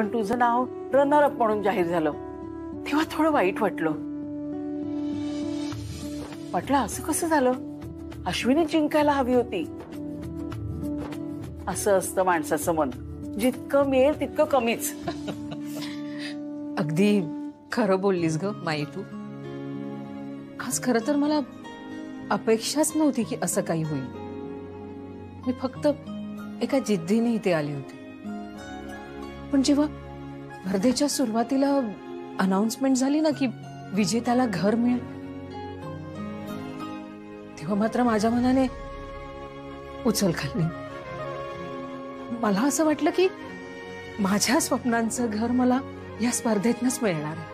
पण तुझं नाव runner up म्हणून जाहीर झालं तेव्हा थोडं वाईट वाटलं. असं कसं झालं? अश्विनी जिंकायला हवी होती. असं असतं माणसाचं मन, जितकं मिळेल तितकं कमीच. अगदी खरं बोललीस ग माई तू. आज खरं तर मला अपेक्षाच नव्हती की असं काही होईल. मी फक्त एका जिद्दीने इथे आली होती. पण जेव्हा स्पर्धेच्या सुरुवातीला अनाउन्समेंट झाली ना की विजेत्याला घर मिळेल, तेव्हा मात्र माझ्या मनाने उचल खाल्ली. मला असं वाटलं की माझ्या स्वप्नांचं घर मला या स्पर्धेतनच मिळणार आहे.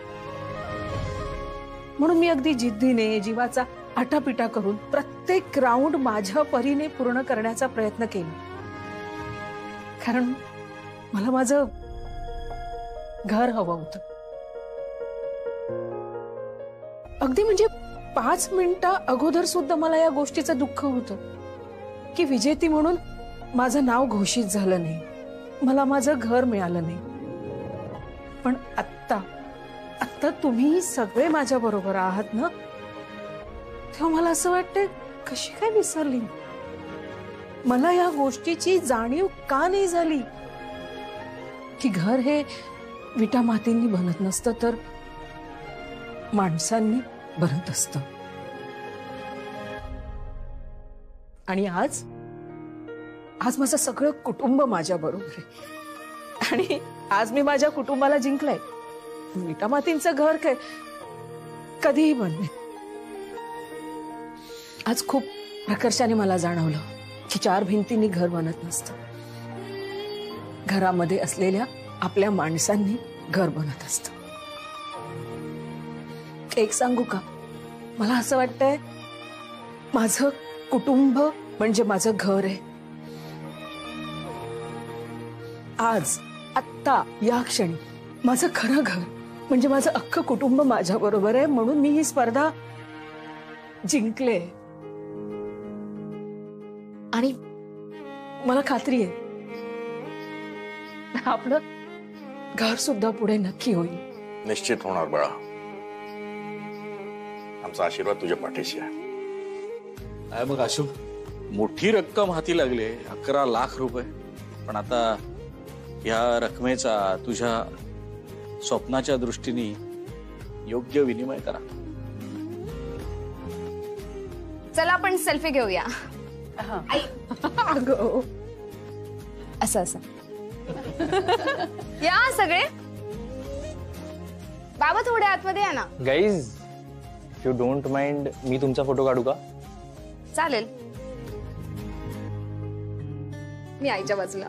म्हणून मी अगदी जिद्दीने जीवाचा आटापिटा करून प्रत्येक राऊंड माझ्या परीने पूर्ण करण्याचा प्रयत्न केला. कारण मला माझं घर हवं होतं. अगदी म्हणजे 5 मिनिटं अगोदर सुद्धा मला या गोष्टीचं दुःख होतं की विजेती म्हणून माझं नाव घोषित झालं नाही, मला माझं घर मिळालं नाही. पण आत्ता तुम्ही सगळे माझ्या बरोबर आहात ना, तेव्हा मला असं वाटतं कशी काय विसरली. मला या गोष्टीची जाणीव का नाही झाली की घर हे विटा मातींनी बनत नसतं, तर माणसांनी बनत असतं. आणि आज माझं सगळं कुटुंब माझ्या बरोबर आहे. आणि आज मी माझ्या कुटुंबाला जिंकलंय. विटा मातींचं घर काय कधीही बनवेन. आज खूप प्रकर्षाने मला जाणवलं की 4 भिंतींनी घर बनत नसतं, घरामध्ये असलेल्या आपल्या माणसांनी घर बनत असतं. एक सांगू का, मला असं वाटतंय माझं कुटुंब म्हणजे माझं घर आहे. आज आत्ता या क्षणी माझं खरं घर म्हणजे माझं अख्खं कुटुंब माझ्या बरोबर आहे. म्हणून मी ही स्पर्धा जिंकले. आणि मला खात्री आहे आपलं घर सुद्धा पुढे नक्की होईल. निश्चित होणार बाळा. आमचा आशीर्वाद तुझ्या पाठीशी आहे. काय मग आशू, मोठी रक्कम हाती लागली, 11 लाख रुपये. पण आता या रकमेचा तुझ्या स्वप्नाच्या दृष्टीने योग्य विनिमय करा. चला आपण सेल्फी घेऊया. अगं असं या सगळे. बाबा थोडे आतमध्ये या ना. Guys, if you don't mind, मी तुमचा फोटो काढू का? चालेल. मी आईच्या बाजूला.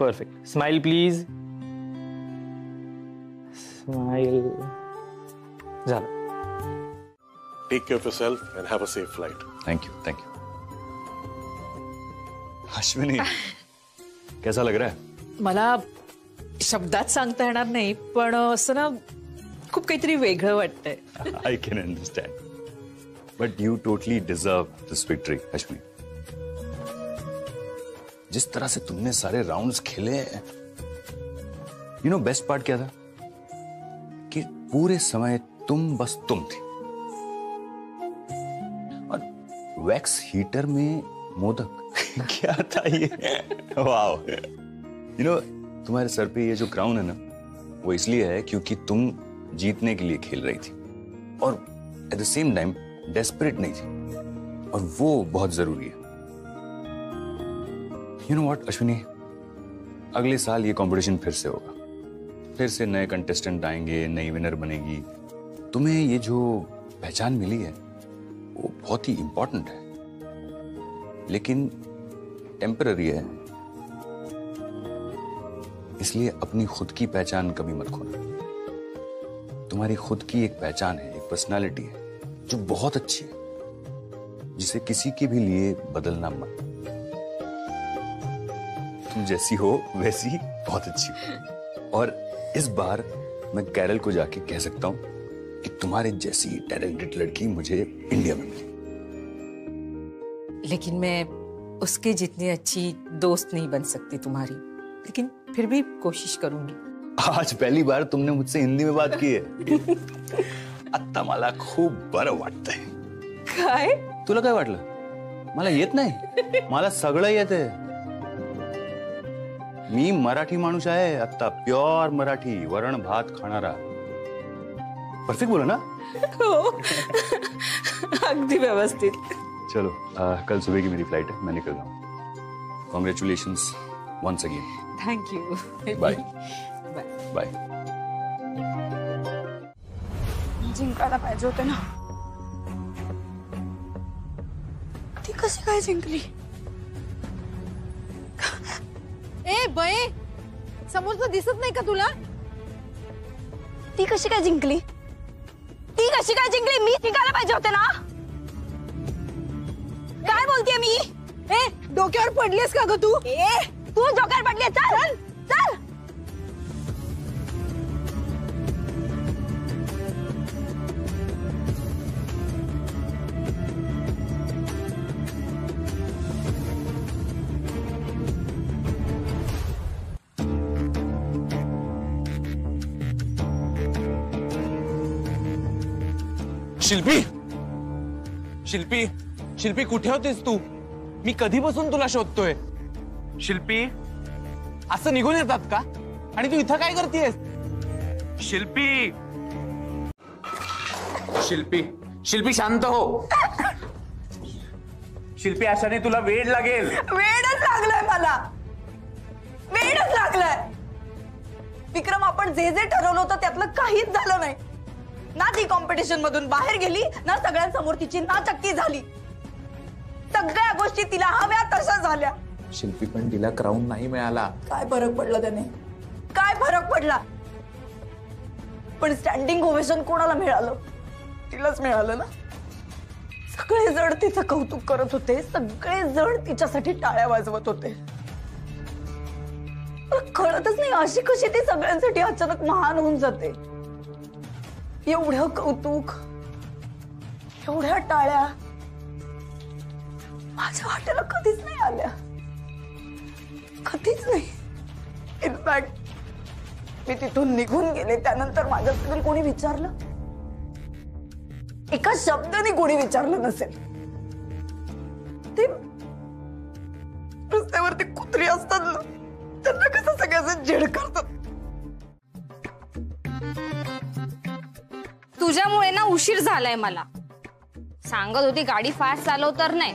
परफेक्ट. Smile please. स्माइल. झालं. Take care of yourself and have a safe flight. Thank you. Ashwini, कैसा लग रहा है? मला शब्दात सांगता येणार नाही, पण असं ना खूप काहीतरी वेगळं वाटतंय. I can understand. But you totally deserve this victory, Ashwini. जिस तरह से तुमने सारे राउंड्स खेले, you know बेस्ट पार्ट क्या था? कि पूरे समय तुम बस तुम थी. और वैक्स हीटर में मोदक क्या था ये? वाओ. You know, तुम्हारे सर पे ये जो क्राउन है ना, वो इसलिए है क्योंकि तुम जीतने के लिए खेल रही थी और at the same time desperate नहीं थी, और वो बहुत जरूरी है. यू नो व्हाट अश्विनी, अगले साल ये कंपटीशन फिर से होगा. फिर से नए कंटेस्टेंट आएंगे, नई विनर बनेगी. तुम्हें ये जो पहचान मिली है वो बहुत ही इंपॉर्टेंट है, लेकिन टेम्पररी है. इसलिए अपनी खुद की पहचान कभी मत खोना. तुम्हारी खुद की एक पहचान है, एक पर्सनालिटी है जो बहुत अच्छी है, जिसे किसी के भी लिए बदलना मत. तुम जैसी हो वैसी बहुत अच्छी हो. और इस बार मैं कैरल को जाके कह सकता हूं कि तुम्हारे जैसी टैलेंटेड लड़की मुझे इंडिया में मिली. लेकिन मैं उसकी जितनी अच्छी दोस्त नहीं बन सकती तुम्हारी, लेकिन फिर भी कोशिश करूंगी. आज पहली बार तुमने मुझसे हिंदी में बात की है. आता मला खूप बरं वाटतंय. काय? तुला काय वाटलं? मला येत नाही. मला सगळं येते. मी मराठी माणूस आहे आता, प्युअर मराठी, वरण भात खाणारा. परफेक्ट बोला ना? हो. अगदी व्यवस्थित. चलो कल सुबह की मेरी फ्लाइट है, मैं निकल रहा हूँ. Congratulations once again. Thank you. Bye bye. Bye. जिंकायला पाहिजे होते ना. ती कशी काय जिंकली? ए बये, समोरचं दिसत नाही का तुला? ती कशी काय जिंकली? ती कशी काय जिंकली? मी जिंकायला पाहिजे होते ना. काय बोलतेय मी? ए, डोक्यावर पडलीस का ग तू? ए, तू डोक्यावर पडली. चल चल. शिल्पी, शिल्पी, शिल्पी कुठे होतीस तू? मी कधीपासून तुला शोधतोय. शिल्पी, असं निघून येतात का? आणि तू इथं काय करतेयस? शिल्पी, शिल्पी, शिल्पी शांत हो. शिल्पी, अशाने तुला वेड लागेल. वेडच लागलंय मला. वेडच लागलंय. विक्रम, आपण जे जे ठरवलं होतं त्यातलं काहीच झालं नाही ना. ती कॉम्पिटिशन मधून बाहेर गेली ना, सगळ्यांसमोर तिची नाचक्की झाली. सगळ्या गोष्टी तिला हव्या तशा झाल्या. शिल्पी, पण तिला क्राऊन नाही मिळाला. काय फरक पडला त्याने? काय फरक पडला? पण स्टँडिंग ओवेशन कोणाला मिळालं? तिलाच मिळालं ना. सगळे जण तिचं कौतुक करत होते, सगळे जण तिच्यासाठी टाळ्या वाजवत होते. कळतच नाही अशी कशी ती सगळ्यांसाठी अचानक महान होऊन जाते. एवढं कौतुक, एवढ्या टाळ्या माझ्या वाट्याला कधीच नाही आल्या. कधीच नाही. इनफॅक्ट मी तिथून निघून गेले त्यानंतर माझ्याबद्दल कोणी विचारलं? एका शब्दाने कोणी विचारलं नसेल. ते रस्त्यावरती कुत्री असतात ना, त्यांना कसं सगळ्याचं जेड करतात. तुझ्यामुळे ना उशीर झालाय मला. सांगत होती गाडी फास्ट चालव तर नाही.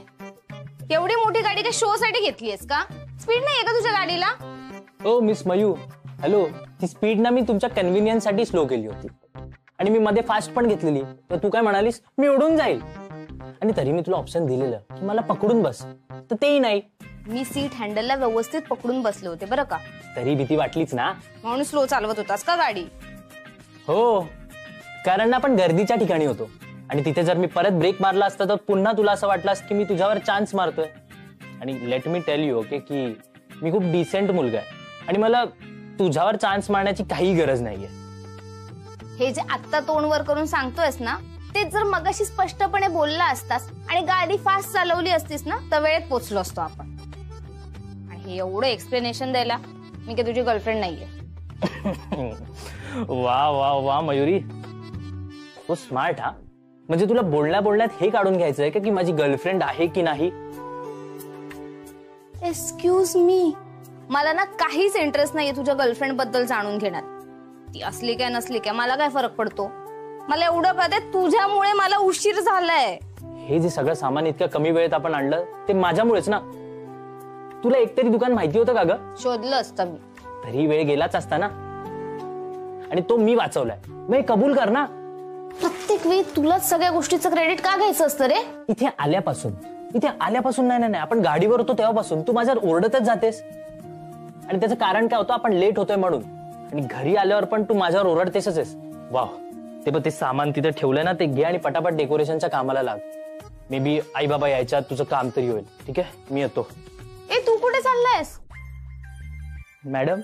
एवढी मोठी गाडी काय शो साठी घेतलीयस का? स्पीड नाही आहे का तुझ्या गाडीला? हो मिस मयू, हॅलो. ती स्पीड ना मी तुमच्या कन्व्हिनियन्स साठी स्लो केली होती आणि मी मध्ये फास्ट पण घेतलेली. तर तू काय म्हणालीस, मी उडून जाईल. आणि तरी मी तुला ऑप्शन दिलेलं की मला पकडून बस, तर तेही नाही. मी सीट हँडलला व्यवस्थित पकडून बसले होते बरं का. तरी भीती वाटलीच ना. म्हणून स्लो चालवत होतास का गाडी? हो, कारण ना आपण गर्दीच्या ठिकाणी होतो आणि तिथे जर मी परत ब्रेक मारला असता तर पुन्हा तुला असं वाटलं असतं की मी तुझ्यावर चान्स मारतोय. आणि let me tell you okay की मी खूप डिसेंट मुलगा आहे आणि मला तुझ्यावर चान्स मारण्याची काही गरज नाहीये. हे जे आत्ता तोंड वर करून सांगतोयस ना, ते जर मगाशी स्पष्टपणे बोलला असतास आणि गाडी फास्ट चालवली असतीस ना, तर वेळेत पोहोचलो असतो आपण. आणि हे एवढं एक्सप्लेनेशन द्यायला मी काय तुझी गर्लफ्रेंड नाहीये. वा वा वा मयुरी, तो स्मार्ट. हा म्हणजे तुला बोलण्या बोलण्यात हे काढून घ्यायचंय का की माझी गर्लफ्रेंड आहे की नाही? एक्सक्यूज मी, मला ना काहीच इंटरेस्ट नाहीये तुझ्या गर्लफ्रेंड बद्दल जाणून घेण्यात. ती असली काय नसली काय मला काय फरक पडतो. मला एवढं कळतंय तुझ्यामुळे मला उशीर झालाय. हे जे सगळं सामान इतक्या कमी वेळेत आपण आणलं ते माझ्यामुळेच ना. तुला एकतरी दुकान माहिती होतं का ग? शोधलं असतं मी. तरी वेळ गेलाच असता ना. आणि तो मी वाचवलाय, मी कबूल कर ना. प्रत्येक वेळी तुलाच सगळ्या गोष्टीचं क्रेडिट का घ्यायचं असतं रे? इथे आल्यापासून नाही, आपण गाडीवर होतो तेव्हापासून तू माझ्यावर ओरडतच जातेस. आणि त्याचं कारण काय होतं, आपण लेट होतोय म्हणून. आणि घरी आल्यावर पण तू माझ्यावर ओरडतेसच आहेस. वाव, ते बघ ते सामान तिथे ठेवलंय ना, ते घे आणि पटापट डेकोरेशनच्या कामाला लाग. मे बी आई बाबा यायच्यात तुझं काम तरी होईल. ठीक आहे, मी येतो. ए, तू कुठे चाललायस? मॅडम,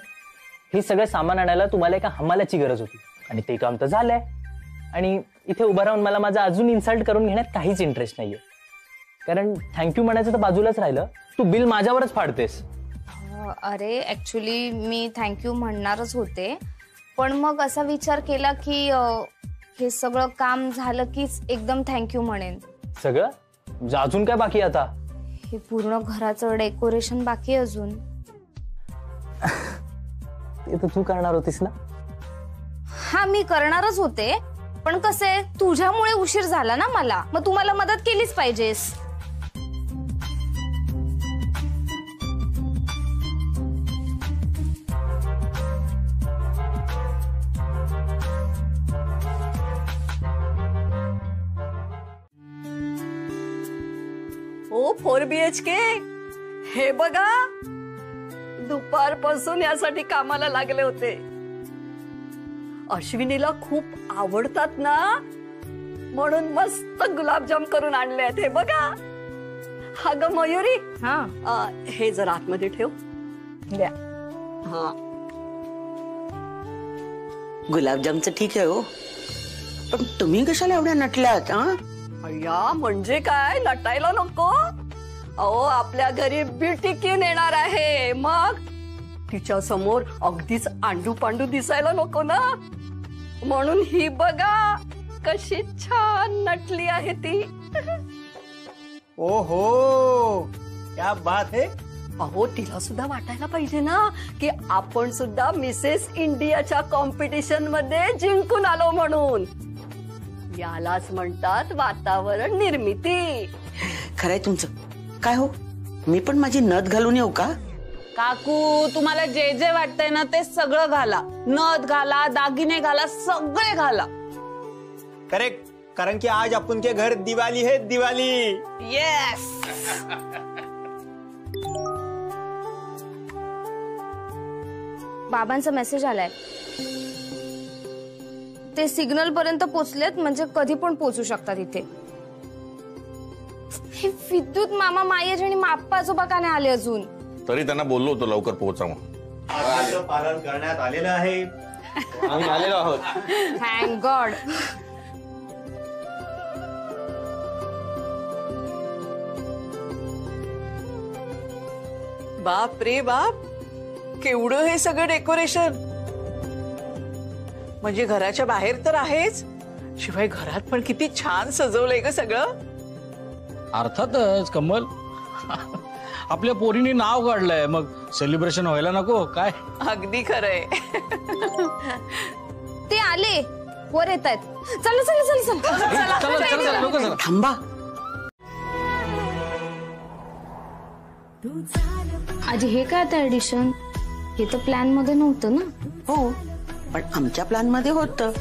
हे सगळं सामान आणायला तुम्हाला एका हमालाची गरज होती आणि ते काम तर झालंय. आणि इथे उभं राहून मला माझा अजून इन्सल्ट करून घेण्यात काहीच इंटरेस्ट नाहीये. कारण थँक्यू म्हणायचं तर बाजूलाच राहिलं, तू बिल माझ्यावरच फाडतेस. अरे ऍक्च्युली मी थँक्यू म्हणणारच होते, पण मग असा विचार केला की हे सगळं काम झालं कीच एकदम थँक्यू म्हणेन. सगळं म्हणजे अजून काय बाकी आता? हे पूर्ण घराचं डेकोरेशन बाकी आहे अजून. ते तर तू करणार होतीस ना. हा मी करणारच होते, पण कसे तुझ्यामुळे उशीर झाला ना मला, मग तू मला मदत केलीच पाहिजेस. ओ 4 BHK, हे बघा दुपारपासून यासाठी कामाला लागले होते. अश्विनीला खूप आवडतात ना, म्हणून मस्त गुलाबजाम करून आणले आहेत. हे बघा. हा ग मयुरी, हे जर आतमध्ये ठेव. द्या. हा गुलाबजामचं ठीक आहे हो, पण तुम्ही कशाला एवढ्या नटल्यात? अय्या म्हणजे काय, नटायला नको. अहो आपल्या घरी बिटिकीन येणार आहे, मग तिच्या समोर अगदीच आंडू पांडू दिसायला नको ना, म्हणून ही बघा कशी छान नटली आहे ती. ओहो क्या बात है. अहो तिला सुद्धा वाटायला पाहिजे ना की आपण सुद्धा मिसेस इंडियाच्या कॉम्पिटिशन मध्ये जिंकून आलो म्हणून. यालाच म्हणतात वातावरण निर्मिती. खरंय तुमचं. काय हो, मी पण माझी नथ घालून येऊ का? काकू तुम्हाला जे जे वाटतंय ना ते सगळं घाला. नथ घाला, दागिने घाला, सगळे घाला. करेक्ट, कारण की आज अपन के घर दिवाली है, दिवाली. येस. बाबांचा मेसेज आलाय. ते सिग्नल पर्यंत पोहोचलेत, म्हणजे कधी पण पोहोचू शकतात इथे. हे विद्युत मामा, मायेज आणि आप्पा आजोबा का नाही आले अजून? तरी त्यांना बोललो होतो लवकर पोहोचावं. पालन करण्यात आलेलं आहे. आम्ही आलेलो आहोत. Thank God. बाप रे बाप, केवढं हे सगळं डेकोरेशन. म्हणजे घराच्या बाहेर तर आहेच, शिवाय घरात पण किती छान सजवलंय ग सगळं. अर्थातच कमल, आपल्या पोरीने नाव काढलंय, मग सेलिब्रेशन व्हायला नको काय? अगदी खरंय. ते आले, वर येत आहेत. चला चला चला चला. थांबा. आजी हे काय आता ऍडिशन? हे तर प्लॅन मध्ये नव्हतं ना. हो, पण आमच्या प्लॅन मध्ये होतं.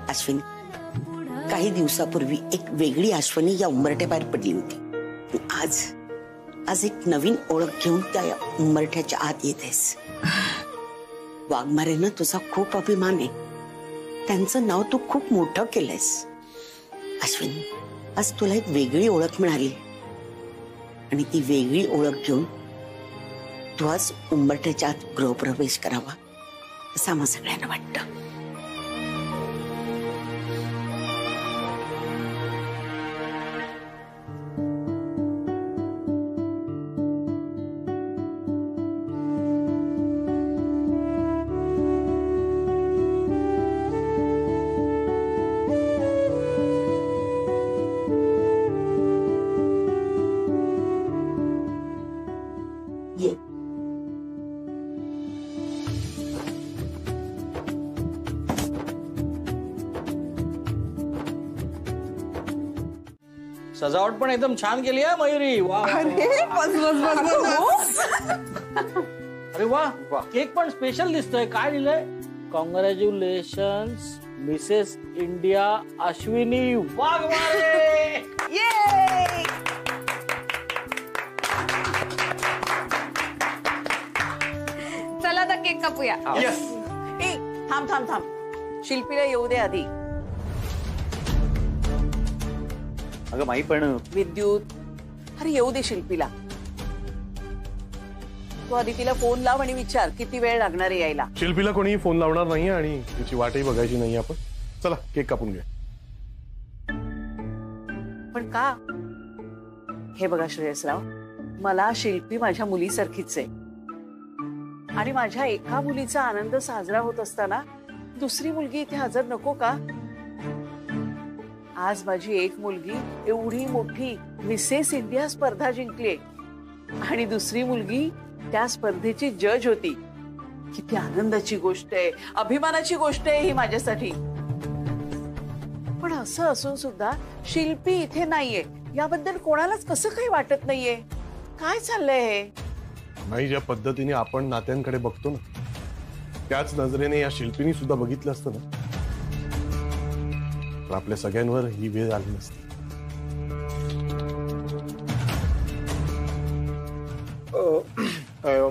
अश्विनी, काही दिवसापूर्वी एक वेगळी अश्विनी या उंबरठ्याबाहेर पडली होती. आज एक नवीन ओळख घेऊन त्या उंबरठ्याच्या आत येतेस. वाघमारेनं तुझा खूप अभिमान आहे. त्यांचं नाव तू खूप मोठं केलंयस. अश्विनी, आज तुला एक वेगळी ओळख मिळाली, आणि ती वेगळी ओळख घेऊन तू आज उंबरठ्याच्या आत गृहप्रवेश करावा असं आम्हा सगळ्यांना वाटतं. ये. सजावट पण एकदम छान केली आहे मयुरी. वा. अरे वा, केक पण स्पेशल दिसतोय. काय लिहिलंय? Congratulations Mrs India Ashwini Waghmare. चला आता केक कापूया. थांब थांब थांब, शिल्पीला येऊ दे आधी. अगं माई पण विद्युत, अरे येऊ दे शिल्पीला. तू आधी तिला फोन लाव आणि विचार किती वेळ लागणार आहे यायला. शिल्पीला कोणी फोन लावणार नाही आणि तिची वाटही बघायची नाही आपण. चला केक कापून घ्या. पण का? हे बघा श्रेयसराव, मला शिल्पी माझ्या मुलीसारखीच आहे आणि माझ्या एका मुलीचा आनंद साजरा होत असताना दुसरी मुलगी इथे हजर नको का? आज माझी एक मुलगी एवढी मोठी मिसेस इंडिया स्पर्धा जिंकली आणि दुसरी मुलगी त्या स्पर्धेची जज होती. किती आनंदाची गोष्ट आहे, अभिमानाची गोष्ट आहे ही माझ्यासाठी. पण असं असून सुद्धा शिल्पी इथे नाहीये याबद्दल कोणालाच कसं काही वाटत नाहीये. काय चाललंय हे? नाही, ज्या पद्धतीने आपण नात्यांकडे बघतो ना त्याच नजरेने या शिल्पीनी सुद्धा बघितलं असतं ना तर आपल्या सगळ्यांवर ही वेळ आली नसती.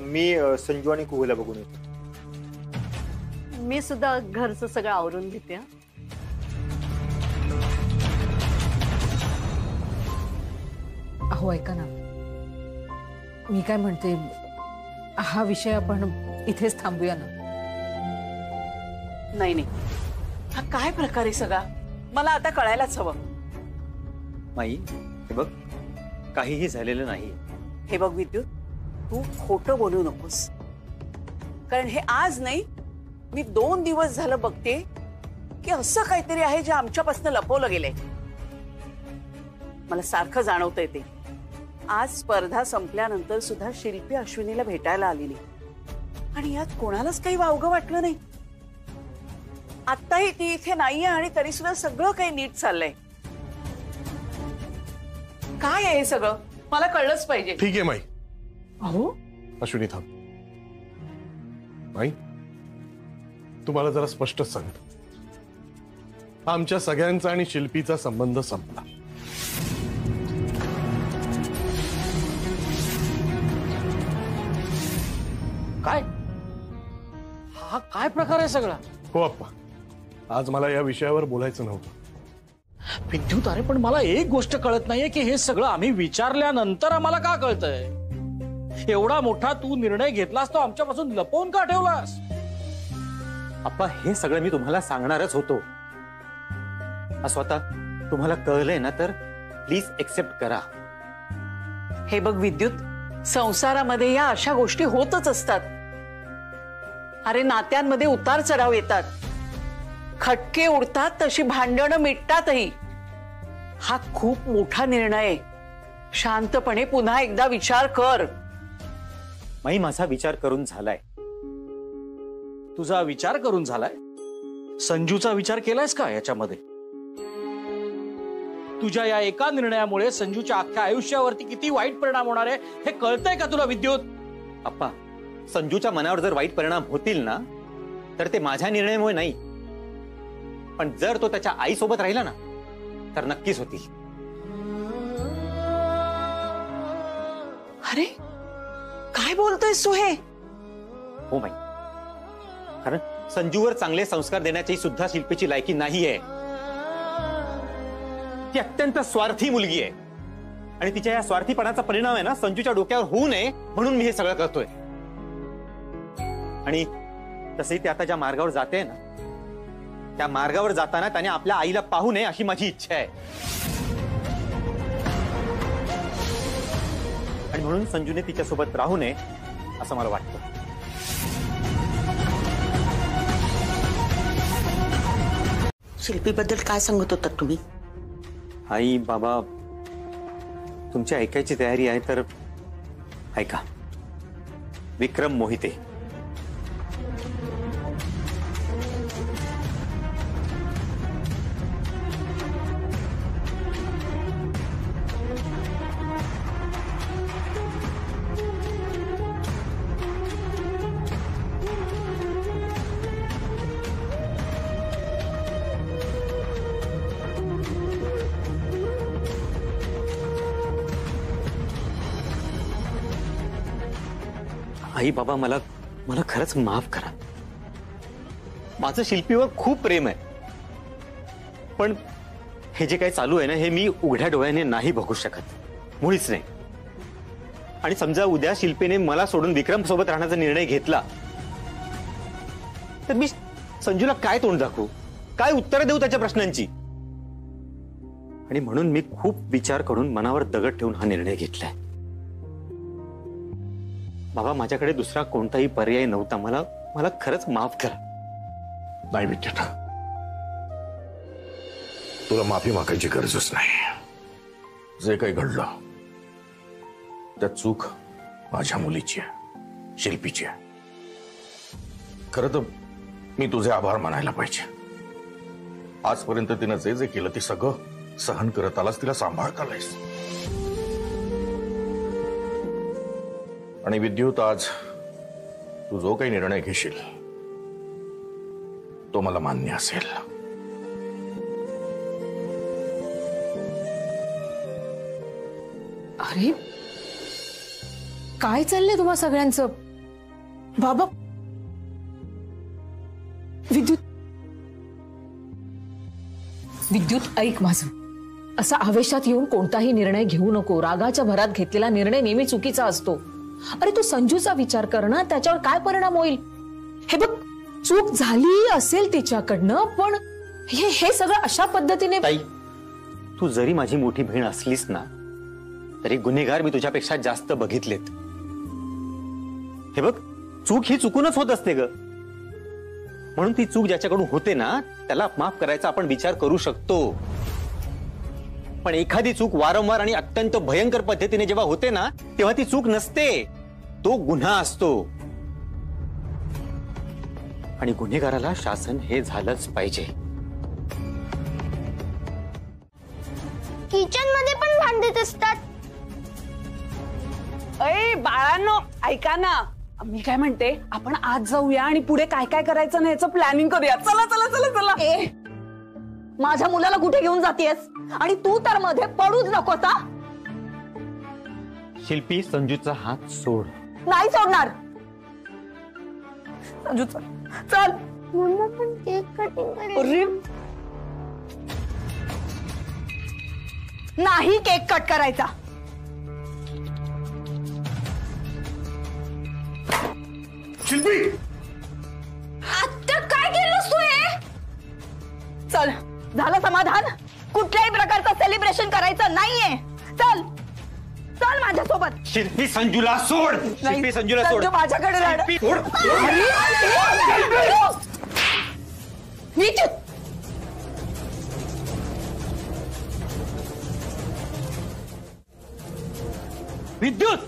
मी संजू आणि कुहूला बघून येतो. मी सुद्धा घरचं सगळं आवरून घेते. अहो ऐका ना, मी काय म्हणते, हा विषय आपण इथेच थांबूया ना. नाही नाही, हा काय प्रकार आहे सगळा, मला आता कळायलाच हवं. माई, हे बघ, काहीही झालेलं नाही. हे बघ विद्युत, तू खोटं बोलू नकोस, कारण हे आज नाही, मी 2 दिवस झालं बघते की असं काहीतरी आहे जे आमच्यापासून लपवलं गेलंय. मला सारखं जाणवतंय ते. आज स्पर्धा संपल्यानंतर सुद्धा शिल्पी अश्विनीला भेटायला आली नाही आणि यात कोणालाच काही वावगं वाटलं नाही. आत्ताही ती इथे नाहीये आणि तरी सुद्धा सगळं काही नीट चाललंय. काय आहे हे सगळं, मला कळलंच पाहिजे. ठीक आहे माई. अहो अश्विनी थांब. माई, तुम्हाला जरा स्पष्टच सांगतो, आमच्या सगळ्यांचा आणि शिल्पीचा संबंध संपला. काय? हा काय प्रकार आहे सगळा? हो अप्पा, आज मला या विषयावर बोलायचं नव्हतं. विद्युत, अरे पण मला एक गोष्ट कळत नाहीये की हे सगळं आम्ही विचारल्यानंतर आम्हाला का कळतंय? एवढा मोठा तू निर्णय घेतलास तो आमच्यापासून लपवून का ठेवलास? अप्पा, हे सगळं मी तुम्हाला सांगणारच होतो. असं आता तुम्हाला कळलंय ना तर प्लीज एक्सेप्ट करा. हे बघ विद्युत, संसारामध्ये या अशा गोष्टी होतच असतात. अरे नात्यांमध्ये उतार चढाव येतात, खटके उडतात, तशी भांडणं मिटतातही. हा खूप मोठा निर्णय आहे. शांतपणे पुन्हा एकदा विचार कर. माई, माझा विचार करून झालाय. तुझा विचार करून झालाय? संजूचा विचार केलायस का याच्यामध्ये? तुझ्या या एका निर्णयामुळे संजूच्या अख्ख्या आयुष्यावरती किती वाईट परिणाम होणार आहे हे कळतंय का तुला विद्युत? अप्पा, संजूच्या मनावर जर वाईट परिणाम होतील ना तर ते माझ्या निर्णयामुळे नाही, पण जर तो त्याच्या आई सोबत राहिला ना तर नक्कीच होतील. अरे काय बोलतोयस तू हे? हो माई, कारण संजूवर चांगले संस्कार देण्याची सुद्धा शिल्पीची लायकी नाहीये. ती अत्यंत स्वार्थी मुलगी आहे आणि तिच्या या स्वार्थीपणाचा परिणाम आहे ना संजूच्या डोक्यावर होऊ नये म्हणून मी हे सगळं करतोय. आणि तसंही ती आता ज्या मार्गावर जाते ना त्या मार्गावर जाताना त्याने आपल्या आईला पाहू नये अशी माझी इच्छा आहे. आणि म्हणून संजूने तिच्यासोबत राहू नये असं मला वाटतं. शिल्पीबद्दल काय सांगत होतात तुम्ही? आई बाबा, तुमची ऐकायची तयारी आहे तर ऐका. विक्रम मोहिते. आई बाबा, मला मला खरंच माफ करा. माझं शिल्पीवर खूप प्रेम आहे, पण हे जे काही चालू आहे ना हे मी उघड्या डोळ्याने नाही बघू शकत, मुळीच नाही. आणि समजा उद्या शिल्पीने मला सोडून विक्रम सोबत राहण्याचा निर्णय घेतला तर मी संजूला काय तोंड दाखवू, काय उत्तर देऊ त्याच्या प्रश्नांची? आणि म्हणून मी खूप विचार करून मनावर दगड ठेवून हा निर्णय घेतलाय. बाबा, माझ्याकडे दुसरा कोणताही पर्याय नव्हता. मला मला खरंच माफ करा. नाही विद्युत, तुला माफी मागायची गरजच नाही. जे काही घडलं त्यात चूक माझ्या मुलीची आहे, शिल्पीची आहे. खरं तर मी तुझे आभार मानायला पाहिजे. आजपर्यंत तिनं जे जे केलं ते सगळं सहन करत आलास, तिला सांभाळत आलायस. आणि विद्युत, आज तू जो काही निर्णय घेशील तो मला मान्य असेल. अरे काय चाललंय तुम्हा सगळ्यांचं? बाबा, विद्युत ऐक माझं. असा आवेशात येऊन कोणताही निर्णय घेऊ नको. रागाच्या भरात घेतलेला निर्णय नेहमी चुकीचा असतो. अरे तू संजूचा विचार कर ना, त्याच्यावर काय परिणाम होईल. हे बघ, चूक झाली असेल तिच्याकडनं, पण हे सगळं अशा पद्धतीने. ताई, तू जरी माझी मोठी बहीण असलीस ना, तरी गुन्हेगार मी तुझ्यापेक्षा जास्त बघितलेत. हे बघ, चूक ही चुकूनच होत असते ग. म्हणून ती चूक ज्याच्याकडून होते ना, त्याला माफ करायचा आपण विचार करू शकतो. पण एखादी चूक वारंवार आणि अत्यंत भयंकर पद्धतीने जेव्हा होते ना, तेव्हा ती चूक नसते, तो गुन्हा असतो. आणि गुन्हेगाराला शासन हे झालंच पाहिजे. किचन मध्ये पण भांडत असतात. अय बाळांनो, ऐका ना, मी काय म्हणते, आपण आज जाऊया आणि पुढे काय काय करायचं ना याचं प्लॅनिंग करूया. चला चला चला चला. ए, माझ्या मुलाला कुठे घेऊन जातेस? आणि तू तर मध्ये पडूच नकोस. शिल्पी, संजूचा हात सोड. नाही सोडणार. संजू चल चल. मम्मा पण केक कटिंग करेल. नाही केक कट करायचा. शिल्पी, आता काय केलंस तू हे? चल, झालं समाधान. कुठल्याही प्रकारचं सेलिब्रेशन करायचं नाहीये. चल चल माझ्यासोबत. शिल्पी, संजूला सोड. शिल्पी, संजूला सोड. संजू माझ्याकडे राहा. शिल्पी, सोड. विद्युत,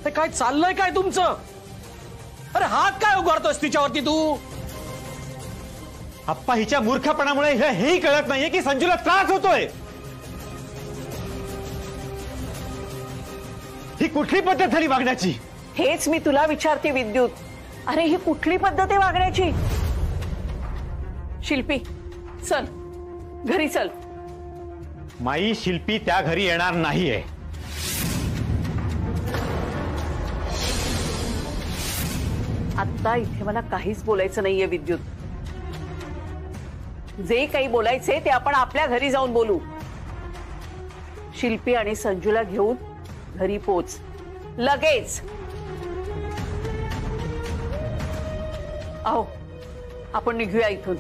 हे काय चाललंय काय तुमचं? अरे हात काय उगारतोस तिच्यावरती तू? आप्पा, हिच्या मूर्खपणामुळे हेही कळत नाहीये की संजूला त्रास होतोय. ही कुठली पद्धत झाली वागण्याची? हेच मी तुला विचारते विद्युत. अरे ही कुठली पद्धत आहे वागण्याची? शिल्पी, चल घरी चल. माई, शिल्पी त्या घरी येणार नाहीये. आता इथे मला काहीच बोलायचं नाहीये विद्युत. जे काही बोलायचे ते आपण आपल्या घरी जाऊन बोलू. शिल्पी आणि संजूला घेऊन घरी पोच लगेच. अहो, आपण निघूया इथून.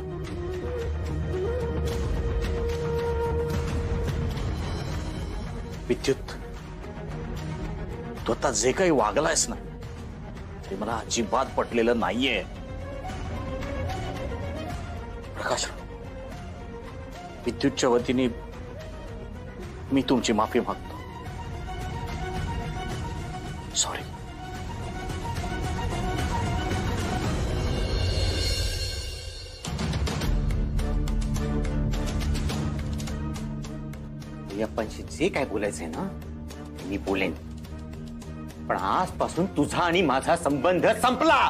विद्युत, तू आता जे काही वागलायस ना, ते मला अजिबात पटलेलं नाहीये. प्रकाश, विद्युतच्या वतीने मी तुमची माफी मागतो. सॉरी. अप्पांशी जे काय बोलायचंय ना, मी बोलेन. पण आजपासून तुझा आणि माझा संबंध संपला.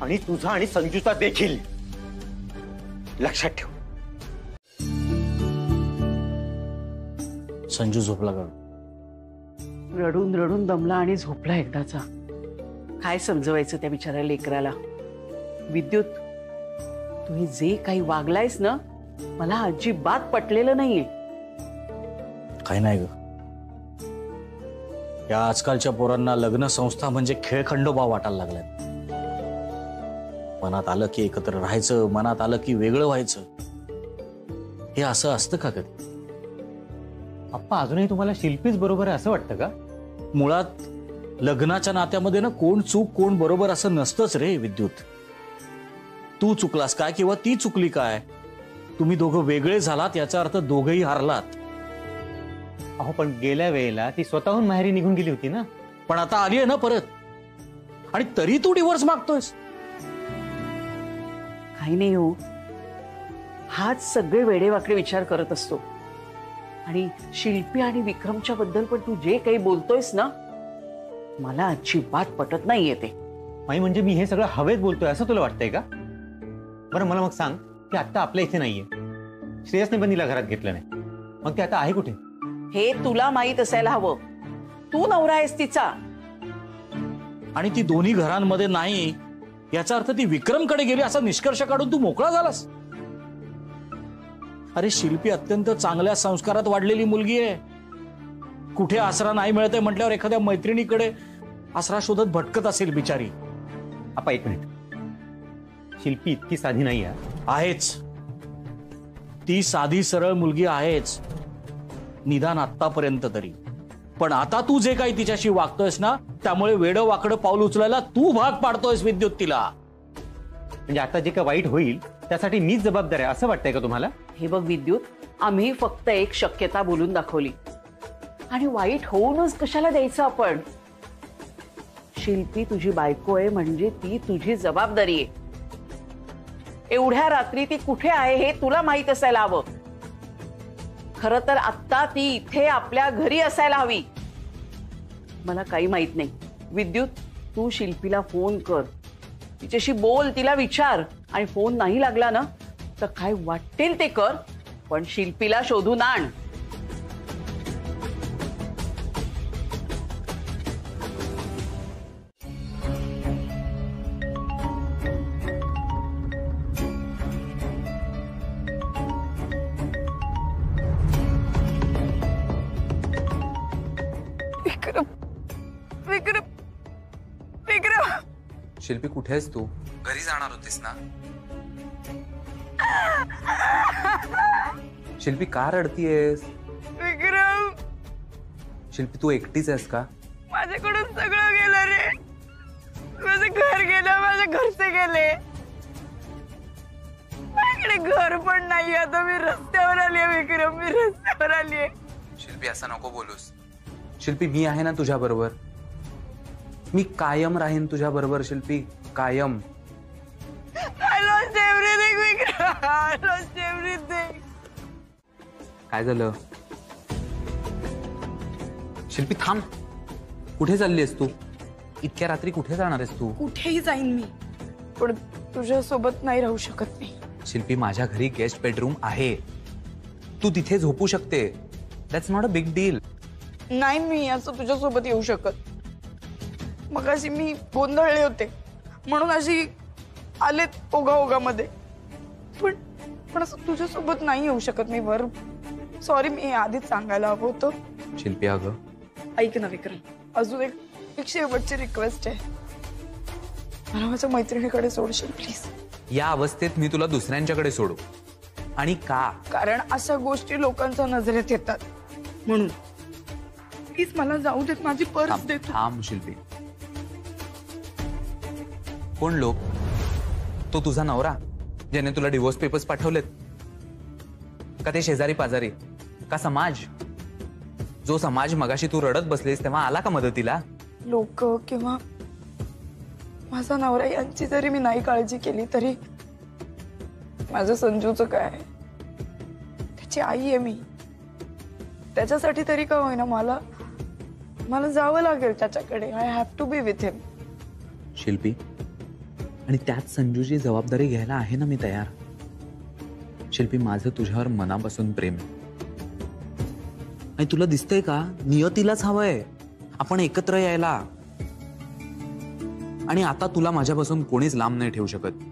आणि तुझा आणि संजूचा देखील. लक्षात ठेव. संजू झोपला का? रडून रडून दमला आणि झोपला एकदाचा. काय समजवायचं त्या बिचाऱ्या लेकराला. विद्युत, तुम्ही जे काही वागलायस ना, मला अजिबात पटलेलं नाहीये. काही नाही ग. या आजकालच्या पोरांना लग्न संस्था म्हणजे खेळखंडोबा वाटायला लागलाय. मनात आलं की एकत्र राहायचं, मनात आलं की वेगळं व्हायचं. हे असं असतं का कधी? आप्पा, अजूनही तुम्हाला शिल्पीच बरोबर आहे असं वाटतं का? मुळात लग्नाच्या नात्यामध्ये ना कोण चूक कोण बरोबर असं नसतंच रे विद्युत. तू चुकलास काय किंवा ती चुकली काय, तुम्ही दोघं वेगळे झालात याचा अर्थ दोघंही हारलात. अहो, पण गेल्या वेळेला ती स्वतःहून माहेरी निघून गेली होती ना. पण आता आली आहे ना परत, आणि तरी तू डिवोर्स मागतोयस. काही नाही हो, हाच सगळे वेडेवाकडे विचार करत असतो. आणि शिल्पी आणि विक्रमच्या बद्दल पण तू जे काही बोलतोयस ना, मला अजिबात पटत नाहीये ते. माई, म्हणजे मी हे सगळं हवेत बोलतोय असं तुला वाटतंय का? बरं, मला मग सांग, ती आता आपल्या इथे नाहीये, श्रेयसने पण तिला घरात घेतलं नाही, मग ती आता आहे कुठे? हे तुला माहित असायला हवं. तू नवरा आहेस तिचा. आणि ती दोन्ही घरांमध्ये नाही याचा अर्थ ती विक्रमकडे गेली असा निष्कर्ष काढून तू मोकळा झालास. अरे शिल्पी अत्यंत चांगल्या संस्कारात वाढलेली मुलगी आहे. कुठे आसरा नाही मिळते म्हटल्यावर एखाद्या मैत्रिणीकडे आसरा शोधत भटकत असेल बिचारी. आपा, एक मिनिट, शिल्पी इतकी साधी नाही आहेच. ती साधी सरळ मुलगी आहेच, निदान आतापर्यंत तरी. पण आता तू जे काही तिच्याशी वागतोयस ना, त्यामुळे वेडं वाकडं पाऊल उचलायला तू भाग पाडतोयस विद्युत तिला. म्हणजे आता जे काही वाईट होईल त्यासाठी मीच जबाबदार आहे असं वाटतंय का तुम्हाला? हे बघ विद्युत, आम्ही फक्त एक शक्यता बोलून दाखवली, आणि वाईट होऊनच कशाला द्यायचं आपण? शिल्पी तुझी बायको आहे म्हणजे ती तुझी जबाबदारी आहे. एवढ्या रात्री ती कुठे आहे हे तुला माहित असायला हवं. खरं तर आत्ता ती इथे आपल्या घरी असायला हवी. मला काही माहित नाही. विद्युत, तू शिल्पीला फोन कर, तिच्याशी बोल, तिला विचार. आणि फोन नाही लागला ना तर काय वाटेल ते कर, पण शिल्पीला शोधून आण. शिल्पी, कुठे आहेस तू? घरी जाणार होतीस ना? शिल्पी, का रडतीयेस? विक्रम, शिल्पी, तू एकटीच आहेस का? माझ्याकडून सगळं गेलं रे. माझं घर गेलं, माझे घरचे गेले, माझ्याकडे घर पण नाही. आता मी रस्त्यावर आली आहे विक्रम, मी रस्त्यावर आली आहे. शिल्पी, असं नको बोलूस. शिल्पी, मी आहे ना तुझ्या बरोबर. मी कायम राहीन तुझ्या बरोबर शिल्पी, कायम. I lost everything, Vikram. I lost everything. काय झालं? शिल्पी, थांब. कुठे चालली आहेस तू? इतक्या रात्री कुठे जाणार आहेस तू? कुठेही जाईन मी, पण तुझ्या सोबत नाही राहू शकत मी. शिल्पी, माझ्या घरी गेस्ट बेडरूम आहे, तू तिथे झोपू शकते. That's not a big deal. नाही, मी असं तुझ्या सोबत येऊ शकत. मग अशी मी गोंधळले होते म्हणून अशी आलेत ओघाओघामध्ये, पण असं तुझ्या सोबत नाही येऊ शकत मी. वर सॉरी, मी आधीच सांगायला हवं होतं. शिल्पी, अगं ऐक ना विक्रम, अजून एक शेवटची रिक्वेस्ट आहे. मला माझ्या मैत्रिणीकडे सोडशील प्लीज? या अवस्थेत मी तुला दुसऱ्यांच्याकडे सोडू? आणि का? कारण अशा गोष्टी लोकांच्या नजरेत येतात म्हणून. प्लीज मला जाऊ देत, माझी पर्स दे. थांब शिल्पी. कोण लोक? तो तुझा नवरा ज्याने तुला डिवोर्स पेपर्स पाठवलेत? का ते शेजारी पाजारी? का समाज? जो समाज मगाशी तू रडत बसलीस तेव्हा आला का मदतीला? लोक किंवा माझा नवरा यांची जरी मी नाही काळजी केली तरी माझं संजूचं काय? त्याची आई आहे मी. त्याच्यासाठी तरी का होईना मला जावं लागेल त्याच्याकडे. I have to be with him. Shilpi, आणि त्यात संजूची जबाबदारी घ्यायला आहे ना मी तयार. शिल्पी, माझं तुझ्यावर मनापासून प्रेम आहे. आणि तुला दिसतंय का, नियतीलाच हवंय आपण एकत्र यायला. आणि आता तुला माझ्यापासून कोणीच लांब नाही ठेवू शकत,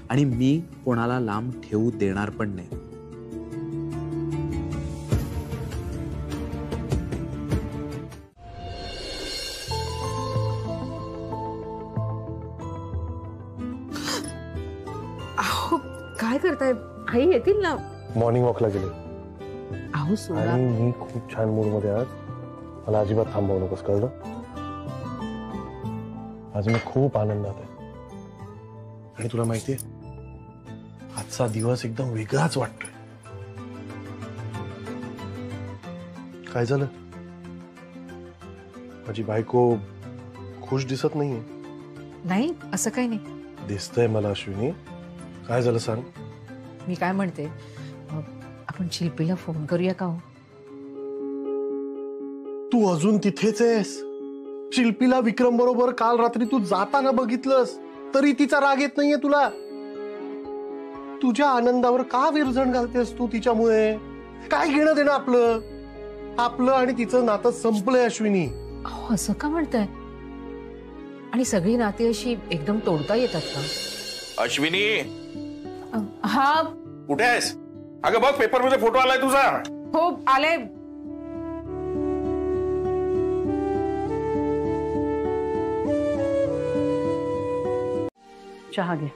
आणि मी कोणाला लांब ठेवू देणार पण नाही. अहो काय करताय? आई येतील ना. मॉर्निंग वॉकला गेले अहो सोडा. आणि मी खूप छान मूड मध्ये आज. मला अजिबात थांबवू नकोस, कळलं? आज मी खूप आनंदात आहे. आणि तुला माहितीये आजचा दिवस एकदम वेगळाच वाटतोय. काय झालं? माझी बायको खुश दिसत नाहीये. नाही असं काही नाही. दिसतंय मला अश्विनी. काय झालं सांग? मी काय म्हणते, आपण शिल्पीला फोन करूया का हो? तू अजून तिथेच आहेस? शिल्पीला विक्रम बरोबर काल रात्री तू जाताना बघितलंस तरी तिचा राग येत नाहीये तुला? तुझ्या आनंदावर का विरजण घालतेस तू तिच्यामुळे? काय घेणं देणं आपलं? आपलं आणि तिचं नातं संपलंय अश्विनी. अहो असं का म्हणताय? आणि सगळी नाती अशी एकदम तोडता येतात का? अश्विनी हा कुठे आहेस? अगं बघ पेपर मध्ये फोटो आलाय तुझा. हो आले. चहा घे.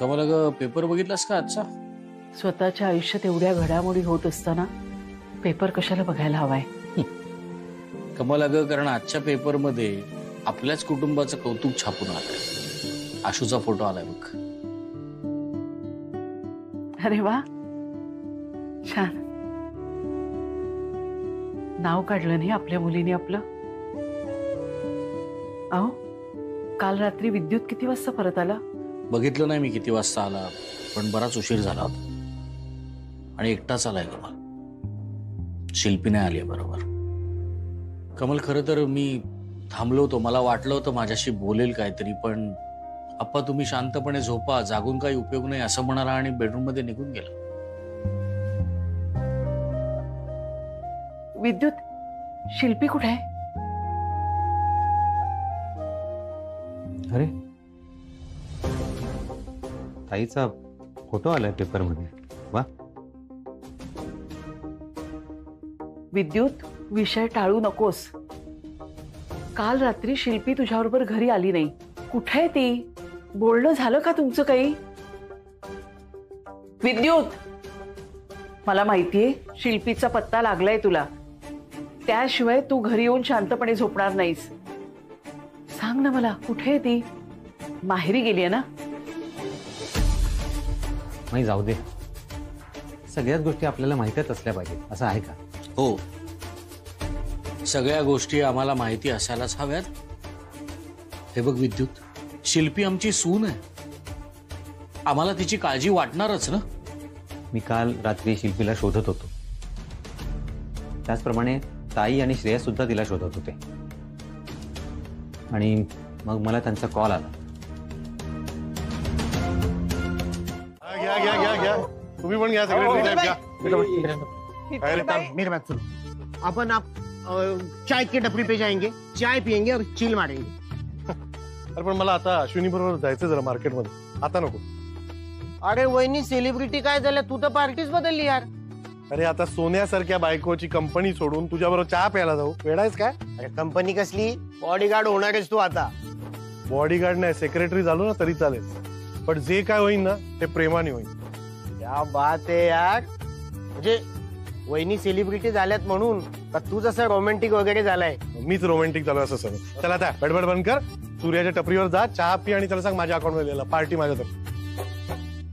कमल अगं पेपर बघितलास का आजचा? स्वतःच्या आयुष्यात एवढ्या घडामोडी होत असताना पेपर कशाला बघायला हवाय? कमल अगं कारण आजच्या पेपर मध्ये आपल्याच कुटुंबाचं कौतुक छापून आलंय. आशूचा फोटो आलाय बघ. अरे वा छान. नाव काढलं नाही आपल्या मुलीने आपलं. अहो काल रात्री विद्युत किती वाजता परत आला? बघितलं नाही मी किती वाजता आला, पण बराच उशीर झाला होता. आणि एकटाच आलाय कमल. शिल्पी नाही आली बरोबर. कमल खरं तर मी थांबलो होतो. मला वाटलं होतं माझ्याशी बोलेल काहीतरी, पण अप्पा तुम्ही शांतपणे झोपा, जागून काही उपयोग नाही असं म्हणाला आणि बेडरूम मध्ये निघून गेला. विद्युत शिल्पी कुठे आहे? अरे ताईचा फोटो आलाय पेपर मध्ये. वा. विद्युत विषय टाळू नकोस. काल रात्री शिल्पी तुझ्याबरोबर घरी आली नाही. कुठे आहे ती? बोलणं झालं का तुमचं काही? विद्युत मला माहितीये शिल्पीचा पत्ता लागलाय तुला. त्याशिवाय तू घरी येऊन शांतपणे झोपणार नाहीस. सांग ना मला कुठे आहे ती? माहेरी गेली आहे ना? नाही जाऊ दे. सगळ्याच गोष्टी आपल्याला माहितीच असल्या पाहिजेत असं आहे का? हो सगळ्या गोष्टी आम्हाला माहिती असायलाच हव्यात. हे बघ विद्युत, शिल्पी आमची सून आहे. आम्हाला तिची काळजी वाटणारच ना. मी काल रात्री शिल्पीला शोधत होतो. त्याचप्रमाणे ताई आणि श्रेया सुद्धा तिला शोधत होते. आणि मग मला त्यांचा कॉल आला. घ्या घ्या घ्या घ्या. तुम्ही पण घ्या. मेरे बात सुनो. अपन आप चाय की टपरी पे जाएंगे, चाय पियेंगे और चिल मारेंगे. अरे पण मला आता अश्विनी बरोबर जायचं जरा मार्केटमध्ये. आता नको. अरे वहिनी सेलिब्रिटी काय झालं? तू तर पार्टीच बदलली यार. अरे आता सोन्यासारख्या बायकोची कंपनी सोडून तुझ्याबरोबर चहा प्यायला जाऊ? वेडायच काय? अरे कंपनी कसली? बॉडीगार्ड होणारच तू आता. बॉडीगार्ड नाही, सेक्रेटरी झालो ना तरी चालेल. पण जे काय होईल ना ते प्रेमाने होईल. क्या बात आहे यार. म्हणजे वहिनी सेलिब्रिटी झाल्यात म्हणून का तू जसं रोमॅन्टिक वगैरे झालाय? मीच रोमॅन्टिक झालो असं सगळं. चला आता बडबड बंद कर. सूर्याच्या टपरीवर जा, चहा पी आणि त्याला सांग माझ्या अकाउंट मध्ये पार्टी माझ्या तर.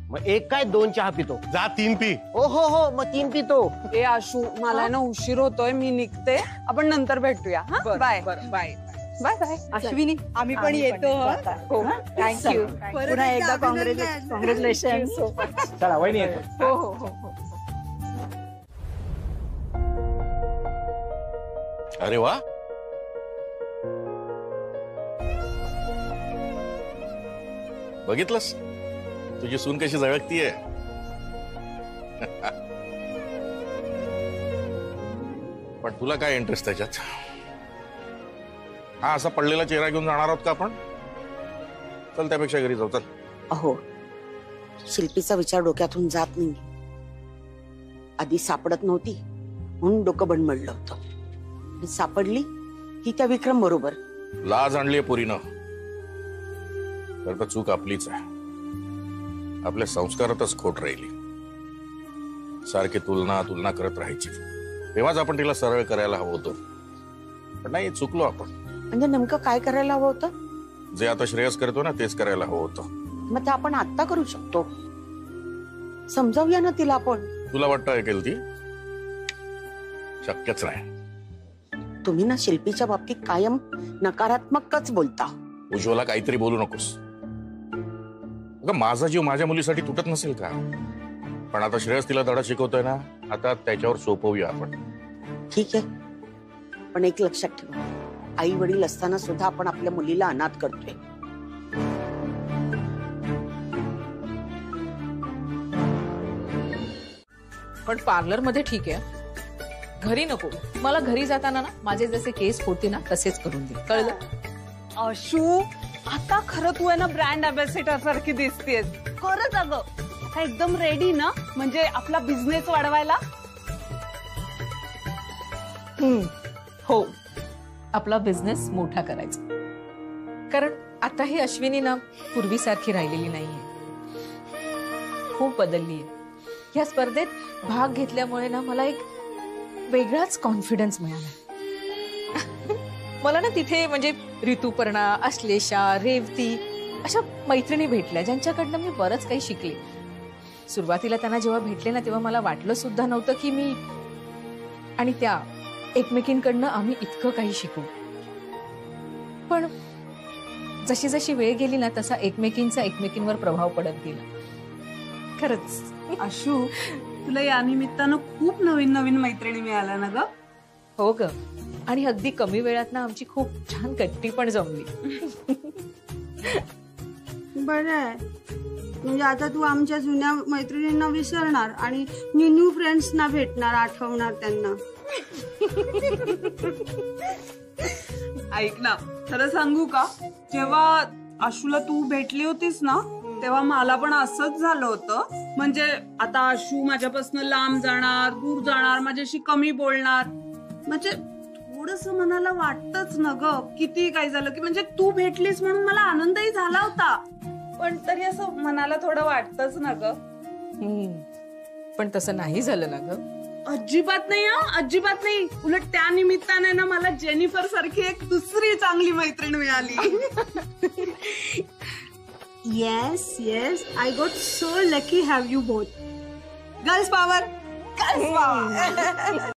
मग एक काय 2 चहा पितो? जा 3 पी. ओ हो मग 3 पितो. ए आशू मला ना उशीर होतोय, मी निघते. आपण नंतर भेटूया. Bye bye bye bye. Ashwini आम्ही पण येतो. थँक्यू. पुन्हा एकदा कॉंग्रॅच्युलेशन. चला वहिनी येतो. हो हो हो हो. अरे वा. बघितलंस तुझी सून कशी झळकतीये. पण तुला काय इंटरेस्ट त्याच्यात? हा असा पडलेला चेहरा घेऊन जाणार आहोत का आपण? चल त्यापेक्षा घरी जाऊ. चल. अहो शिल्पीचा विचार डोक्यातून जात नाही. आधी सापडत नव्हती म्हणून डोकं बनमडलं होतं. सापडली की त्या विक्रम बरोबर. लाज आणलीये पोरीनं. तर चूक आपलीच आहे. आपल्या संस्कारातच खोट राहिली. सारखी तुलना तुलना करत राहायची. तेव्हाच आपण तिला सरळ करायला हवं होतं. पण नाही, चुकलो आपण. म्हणजे नेमकं काय करायला हवं होतं? जे आता श्रेयस करतो ना तेच करायला हवं होतं. मग ते आपण आता करू शकतो. समजावूया ना तिला आपण. तुला वाटतं ऐकेल ती? शक्यच नाही. तुम्ही ना शिल्पीच्या बाबतीत कायम नकारात्मकच बोलता. उज्ज्वला, काहीतरी बोलू नकोस. अगं, माझा जीव माझ्या मुलीसाठी तुटत नसेल का? पण आता श्रेयस तिला धडा शिकवतोय ना, आता त्याच्यावर सोपवूया आपण. ठीक आहे, पण एक लक्षात ठेवा, आई वडील असताना सुद्धा आपण आपल्या मुलीला अनाथ करतोय. पण पार्लर मध्ये ठीक आहे, घरी नको. मला घरी जाताना ना माझे जसे केस होते ना तसेच करून दे, कळलं? अशू, आता खरं तू आहे ना ब्रँड अँबॅसेडर सारखी दिसतेस. खरंच अगं, आता एकदम रेडी ना, म्हणजे आपला बिझनेस वाढवायला. हो, आपला बिझनेस मोठा करायचा. कारण आता ही अश्विनी ना पूर्वीसारखी राहिलेली नाहीये, खूप बदलली आहे. या स्पर्धेत भाग घेतल्यामुळे ना मला एक वेगळाच कॉन्फिडन्स मिळाला. मला ना तिथे म्हणजे ऋतुपर्णा, अश्लेषा, रेवती अशा मैत्रिणी भेटल्या ज्यांच्याकडनं मी बरंच काही शिकले. सुरुवातीला त्यांना जेव्हा भेटले ना तेव्हा मला वाटलं सुद्धा नव्हतं की मी आणि त्या एकमेकींकडनं आम्ही इतकं काही शिकू. पण जशी जशी वेळ गेली ना तसा एकमेकींचा एकमेकींवर प्रभाव पडत गेला. खरंच अशू, तुला या निमित्तानं खूप नवीन नवीन मैत्रिणी मिळाल्या ना ग? हो ग, आणि अगदी कमी वेळात ना आमची खूप छान गट्टी पण जमली. बरं आहे, म्हणजे आता तू आमच्या जुन्या मैत्रिणींना विसरणार आणि न्यू फ्रेंड्सना भेटणार, आठवणार त्यांना. ऐक ना, खरं सांगू का, जेव्हा आशूला तू भेटली होतीस ना तेव्हा मला पण असंच झालं होतं. म्हणजे आता आशू माझ्यापासून लांब जाणार, दूर जाणार, माझ्याशी कमी बोलणार, म्हणजे थोडस मनाला वाटतच ना ग. किती काय झालं की म्हणजे तू भेटलीस म्हणून मला आनंदही झाला होता, पण तरी असं मनाला थोडं वाटतच ना ग. पण तसं नाही झालं ना ग. अजिबात नाही, अजिबात नाही. उलट त्या निमित्ताने ना मला जेनिफर सारखी एक दुसरी चांगली मैत्रीण मिळाली. Yes, I got so lucky have you both. Girls power, girls power.